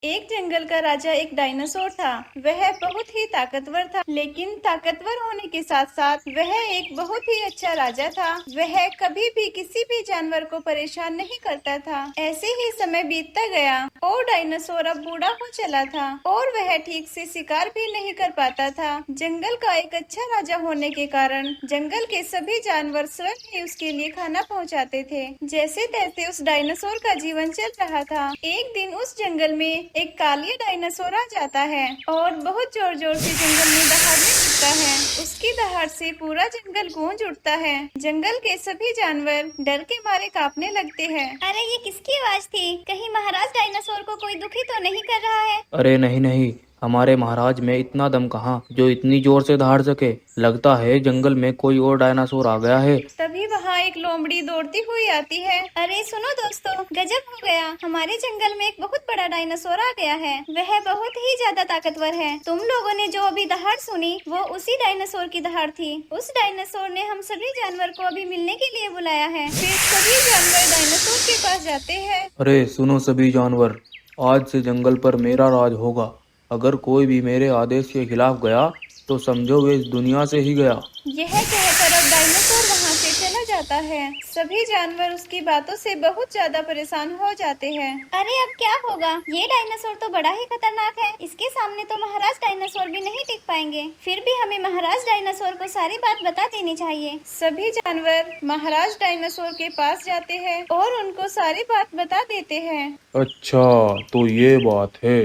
एक जंगल का राजा एक डायनासोर था। वह बहुत ही ताकतवर था, लेकिन ताकतवर होने के साथ साथ वह एक बहुत ही अच्छा राजा था। वह कभी भी किसी भी जानवर को परेशान नहीं करता था। ऐसे ही समय बीतता गया और डायनासोर अब बूढ़ा हो चला था और वह ठीक से शिकार भी नहीं कर पाता था। जंगल का एक अच्छा राजा होने के कारण जंगल के सभी जानवर स्वयं ही उसके लिए खाना पहुंचाते थे। जैसे तैसे उस डायनासोर का जीवन चल रहा था। एक दिन उस जंगल में एक कालिया डायनासोर आ जाता है और बहुत जोर जोर से जंगल में दहाड़ने लगता है। उसकी दहाड़ से पूरा जंगल गूंज उठता है। जंगल के सभी जानवर डर के मारे कांपने लगते हैं। अरे ये किसकी आवाज थी? कहीं महाराज डायनासोर को कोई दुखी तो नहीं कर रहा है? अरे नहीं नहीं, हमारे महाराज में इतना दम कहाँ जो इतनी जोर से दहाड़ सके। लगता है जंगल में कोई और डायनासोर आ गया है। तभी वहाँ एक लोमड़ी दौड़ती हुई आती है। अरे सुनो दोस्तों, गजब हो गया। हमारे जंगल में एक बहुत बड़ा डायनासोर आ गया है। वह बहुत ही ज्यादा ताकतवर है। तुम लोगों ने जो अभी दहाड़ सुनी वो उसी डायनासोर की दहाड़ थी। उस डायनासोर ने हम सभी जानवर को अभी मिलने के लिए बुलाया है। फिर सभी जानवर डायनासोर के पास जाते हैं। अरे सुनो सभी जानवर, आज से जंगल पर मेरा राज होगा। अगर कोई भी मेरे आदेश के खिलाफ गया तो समझो वे इस दुनिया से ही गया। यह कहकर अब डायनासोर वहाँ से चला जाता है। सभी जानवर उसकी बातों से बहुत ज्यादा परेशान हो जाते हैं। अरे अब क्या होगा? ये डायनासोर तो बड़ा ही खतरनाक है। इसके सामने तो महाराज डायनासोर भी नहीं टिक पाएंगे। फिर भी हमें महाराज डायनासोर को सारी बात बता देनी चाहिए। सभी जानवर महाराज डायनासोर के पास जाते हैं और उनको सारी बात बता देते हैं। अच्छा, तो ये बात है।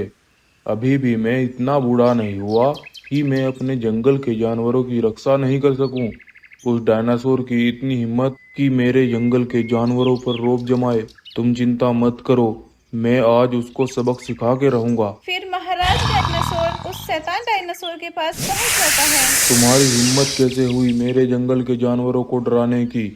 अभी भी मैं इतना बूढ़ा नहीं हुआ कि मैं अपने जंगल के जानवरों की रक्षा नहीं कर सकूं। उस डायनासोर की इतनी हिम्मत कि मेरे जंगल के जानवरों पर रौब जमाए। तुम चिंता मत करो, मैं आज उसको सबक सिखा के रहूंगा। फिर महाराज डायनासोर उस शैतान डायनासोर के पास पहुंच जाता है। तुम्हारी हिम्मत कैसे हुई मेरे जंगल के जानवरों को डराने की?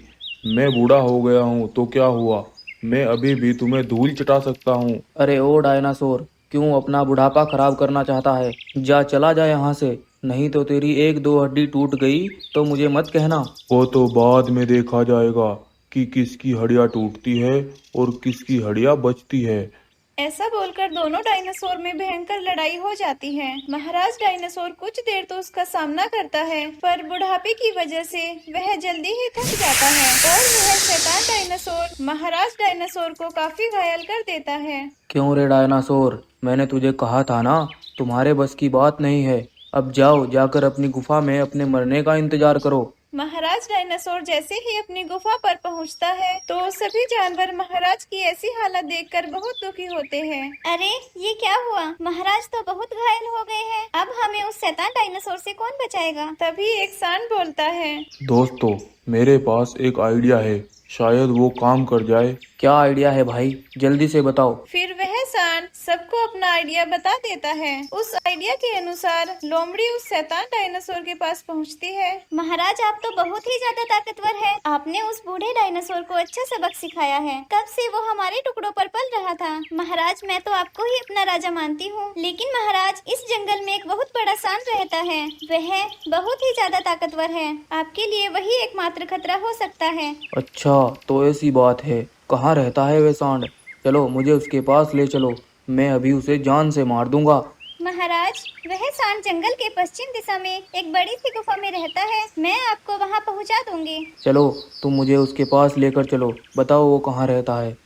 मैं बूढ़ा हो गया हूँ तो क्या हुआ? मैं अभी भी तुम्हें धूल चटा सकता हूँ। अरे ओ डायनासोर, क्यों अपना बुढ़ापा खराब करना चाहता है? जा चला जा यहाँ से, नहीं तो तेरी एक दो हड्डी टूट गई तो मुझे मत कहना। वो तो बाद में देखा जाएगा कि किसकी हड्डियां टूटती है और किसकी हड्डियां बचती है। ऐसा बोलकर दोनों डायनासोर में भयंकर लड़ाई हो जाती है। महाराज डायनासोर कुछ देर तो उसका सामना करता है, पर बुढ़ापे की वजह से वह जल्दी ही थक जाता है और वह शैतान डायनासोर महाराज डायनासोर को काफी घायल कर देता है। क्यों रे डायनासोर, मैंने तुझे कहा था ना, तुम्हारे बस की बात नहीं है। अब जाओ, जाकर अपनी गुफा में अपने मरने का इंतजार करो। महाराज डायनासोर जैसे ही अपनी गुफा पर पहुंचता है तो सभी जानवर महाराज की ऐसी हालत देखकर बहुत दुखी होते हैं। अरे ये क्या हुआ? महाराज तो बहुत घायल हो गए हैं। अब हमें उस शैतान डायनासोर से कौन बचाएगा? तभी एक सांड बोलता है। दोस्तों, मेरे पास एक आइडिया है, शायद वो काम कर जाए। क्या आइडिया है भाई, जल्दी से बताओ। फिर वह सांड सबको अपना आइडिया बता देता है। उस आइडिया के अनुसार लोमड़ी उस शैतान डायनासोर के पास पहुंचती है। महाराज आप तो बहुत ही ज्यादा ताकतवर है। आपने उस बूढ़े डायनासोर को अच्छा सबक सिखाया है। कब से वो हमारे टुकड़ों पर पल रहा था। महाराज मैं तो आपको ही अपना राजा मानती हूँ, लेकिन महाराज इस जंगल में एक बहुत बड़ा सांड रहता है। वह बहुत ही ज्यादा ताकतवर है। आपके लिए वही एकमात्र खतरा हो सकता है। अच्छा, तो ऐसी बात है। कहाँ रहता है वे सांड? चलो मुझे उसके पास ले चलो, मैं अभी उसे जान से मार दूंगा। महाराज वह सांड जंगल के पश्चिम दिशा में एक बड़ी सी गुफा में रहता है। मैं आपको वहां पहुंचा दूंगी। चलो, तुम मुझे उसके पास लेकर चलो, बताओ वो कहाँ रहता है।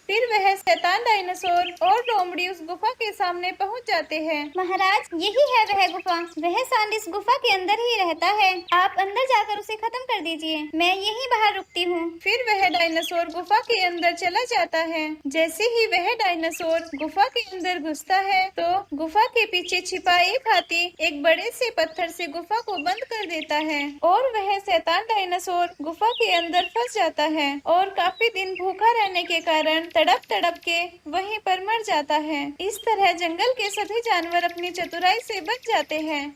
फिर वह शैतान डायनासोर और लोमड़ी उस गुफा के सामने पहुंच जाते हैं। महाराज यही है वह गुफा। वह सांड इस गुफा के अंदर ही रहता है। आप अंदर जाकर उसे खत्म कर दीजिए। मैं यहीं बाहर रुकती हूँ। फिर वह डायनासोर गुफा के अंदर चला जाता है। जैसे ही वह डायनासोर गुफा के अंदर घुसता है तो गुफा के पीछे छिपा एक हाथी एक बड़े से पत्थर से गुफा को बंद कर देता है और वह शैतान डायनासोर गुफा के अंदर फंस जाता है और काफी दिन भूखा रहने के कारण तड़प तड़प के वहीं पर मर जाता है। इस तरह जंगल के सभी जानवर अपनी चतुराई से बच जाते हैं।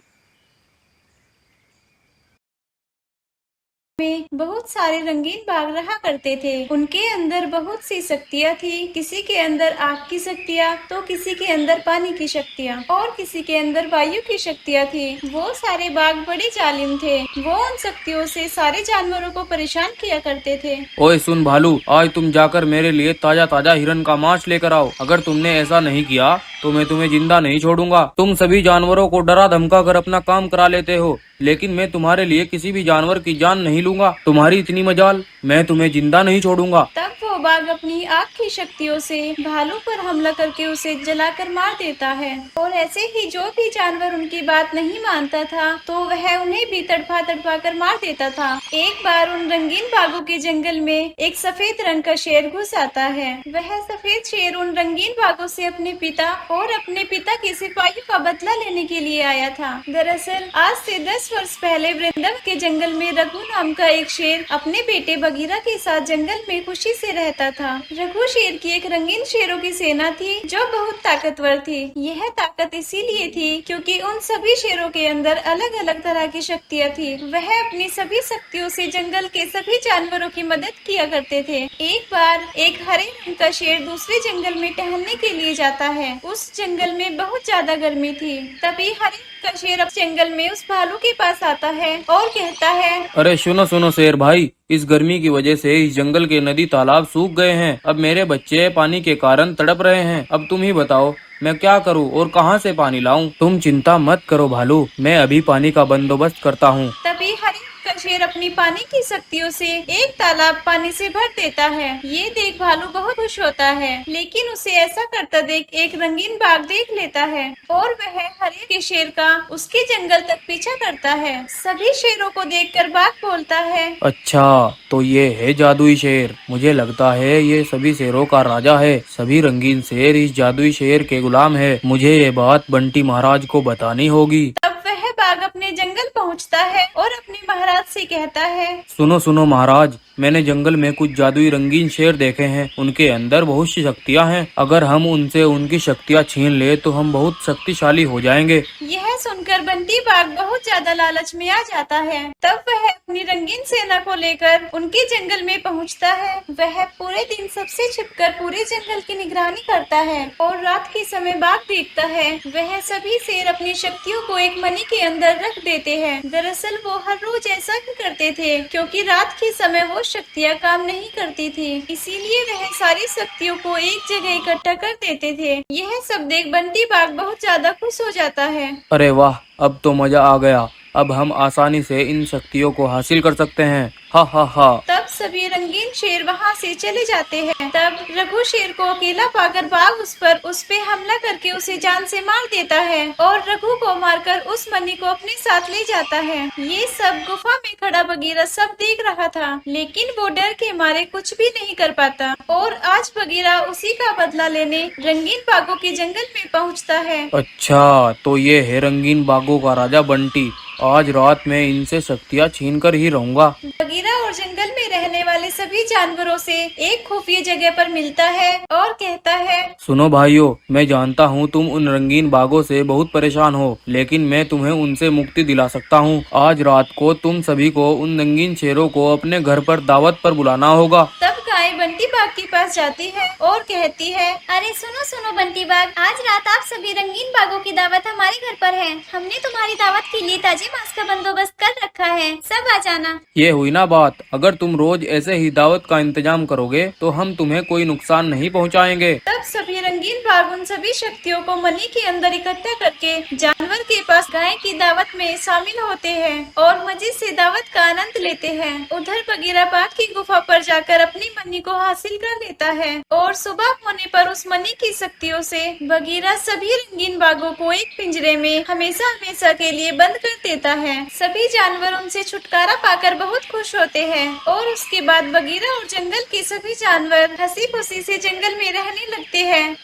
में बहुत सारे रंगीन बाग रहा करते थे। उनके अंदर बहुत सी शक्तियाँ थी। किसी के अंदर आग की शक्तियाँ, तो किसी के अंदर पानी की शक्तियाँ और किसी के अंदर वायु की शक्तियाँ थी। वो सारे बाग बड़े जालिम थे। वो उन शक्तियों से सारे जानवरों को परेशान किया करते थे। ओए सुन भालू, आज तुम जाकर मेरे लिए ताजा ताजा हिरन का मांस लेकर आओ। अगर तुमने ऐसा नहीं किया तो मैं तुम्हें जिंदा नहीं छोड़ूंगा। तुम सभी जानवरों को डरा धमका कर अपना काम करा लेते हो, लेकिन मैं तुम्हारे लिए किसी भी जानवर की जान नहीं लूंगा। तुम्हारी इतनी मजाल, मैं तुम्हें जिंदा नहीं छोड़ूंगा। तब वो बाघ अपनी आग की शक्तियों से भालू पर हमला करके उसे जलाकर मार देता है। और ऐसे ही जो भी जानवर उनकी बात नहीं मानता था तो वह उन्हें भी तड़पा तड़पा कर मार देता था। एक बार उन रंगीन बागों के जंगल में एक सफेद रंग का शेर घुस आता है। वह सफेद शेर उन रंगीन बागों से अपने पिता और अपने पिता के सिपाहियों का बदला लेने के लिए आया था। दरअसल आज से 10 वर्ष पहले वृंदावन के जंगल में रघु नाम का एक शेर अपने बेटे बगीरा के साथ जंगल में खुशी से रहता था। रघु शेर की एक रंगीन शेरों की सेना थी जो बहुत ताकतवर थी। यह ताकत इसीलिए थी क्योंकि उन सभी शेरों के अंदर अलग अलग तरह की शक्तियाँ थी। वह अपनी सभी शक्तियों से जंगल के सभी जानवरों की मदद किया करते थे। एक बार एक हरे रंग का शेर दूसरे जंगल में टहलने के लिए जाता है। उस जंगल में बहुत ज्यादा गर्मी थी। तभी हरे रंग का शेर अब जंगल में उस भालू के पास आता है और कहता है, अरे सुनो सुनो शेर भाई, इस गर्मी की वजह से इस जंगल के नदी तालाब सूख गए हैं। अब मेरे बच्चे पानी के कारण तड़प रहे हैं। अब तुम ही बताओ मैं क्या करूं और कहां से पानी लाऊं? तुम चिंता मत करो भालू, मैं अभी पानी का बंदोबस्त करता हूं। तभी हरे रंग का शेर अपनी पानी की शक्तियों से एक तालाब पानी से भर देता है। ये देख भालू बहुत खुश होता है, लेकिन उसे ऐसा करता देख एक रंगीन बाघ देख लेता है और वह हरे के शेर का उसके जंगल तक पीछा करता है। सभी शेरों को देखकर बाघ बोलता है, अच्छा तो ये है जादुई शेर। मुझे लगता है ये सभी शेरों का राजा है। सभी रंगीन शेर इस जादुई शेर के गुलाम है। मुझे ये बात बंटी महाराज को बतानी होगी। तब वह बाघ अपने जंगल पहुंचता है और अपने महाराज से कहता है, सुनो सुनो महाराज, मैंने जंगल में कुछ जादुई रंगीन शेर देखे हैं। उनके अंदर बहुत सी शक्तियाँ हैं। अगर हम उनसे उनकी शक्तियाँ छीन ले तो हम बहुत शक्तिशाली हो जाएंगे। यह सुनकर बंटी बाघ बहुत ज्यादा लालच में आ जाता है। तब वह अपनी रंगीन सेना को लेकर उनके जंगल में पहुंचता है। वह पूरे दिन सबसे छिपकर पूरे जंगल की निगरानी करता है और रात के समय बाघ देखता है। वह सभी शेर अपनी शक्तियों को एक मनी के अंदर रख देते हैं। दरअसल वो हर रोज ऐसा ही करते थे क्योंकि रात के समय वो शक्तियाँ काम नहीं करती थी, इसीलिए वह सारी शक्तियों को एक जगह इकट्ठा कर देते थे। यह सब देख बंटी बाघ बहुत ज्यादा खुश हो जाता है। अरे वाह, अब तो मजा आ गया। अब हम आसानी से इन शक्तियों को हासिल कर सकते हैं। हा हा हा। तब सभी रंगीन शेर वहाँ से चले जाते हैं। तब रघु शेर को अकेला पाकर बाघ उस पे हमला करके उसे जान से मार देता है और रघु को मारकर उस मनी को अपने साथ ले जाता है। ये सब गुफा में खड़ा बगीरा सब देख रहा था, लेकिन वो डर के मारे कुछ भी नहीं कर पाता। और आज बगीरा उसी का बदला लेने रंगीन बागों के जंगल में पहुँचता है। अच्छा तो ये है रंगीन बागों का राजा बंटी। आज रात में इनसे शक्तियाँ छीन कर ही रहूंगा। बगीरा और जंगल में रहने वाले सभी जानवरों से एक खुफिया जगह पर मिलता है और कहता है, सुनो भाइयों, मैं जानता हूँ तुम उन रंगीन बागों से बहुत परेशान हो, लेकिन मैं तुम्हें उनसे मुक्ति दिला सकता हूँ। आज रात को तुम सभी को उन रंगीन शेरों को अपने घर पर दावत पर बुलाना होगा। तब गाय बंटी बाघ के पास जाती है और कहती है, अरे सुनो सुनो बंटी बाघ, आज रात आप सभी रंगीन बागों की दावत हमारे घर पर है। हमने तुम्हारी दावत के लिए ताजे मांस का बंदोबस्त कर रखा है, सब आ जाना। ये हुई ना बात। अगर तुम रोज ऐसे ही दावत का इंतजाम करोगे तो हम तुम्हें कोई नुकसान नहीं पहुँचाएंगे। तब सभी रंगीन बाघ उन सभी शक्तियों को मनी के अंदर इकट्ठा करके जानवर के पास गाय की दावत में शामिल होते हैं और मजे से दावत का आनंद लेते हैं। उधर बगीरा बाघ की गुफा पर जाकर अपनी मनी को हासिल कर लेता है और सुबह होने पर उस मनी की शक्तियों से बगीरा सभी रंगीन बाघों को एक पिंजरे में हमेशा हमेशा के लिए बंद कर देता है। सभी जानवर उनसे छुटकारा पाकर बहुत खुश होते हैं और उसके बाद बगीरा और जंगल के सभी जानवर हंसी खुशी से जंगल में रहने लगते हैं।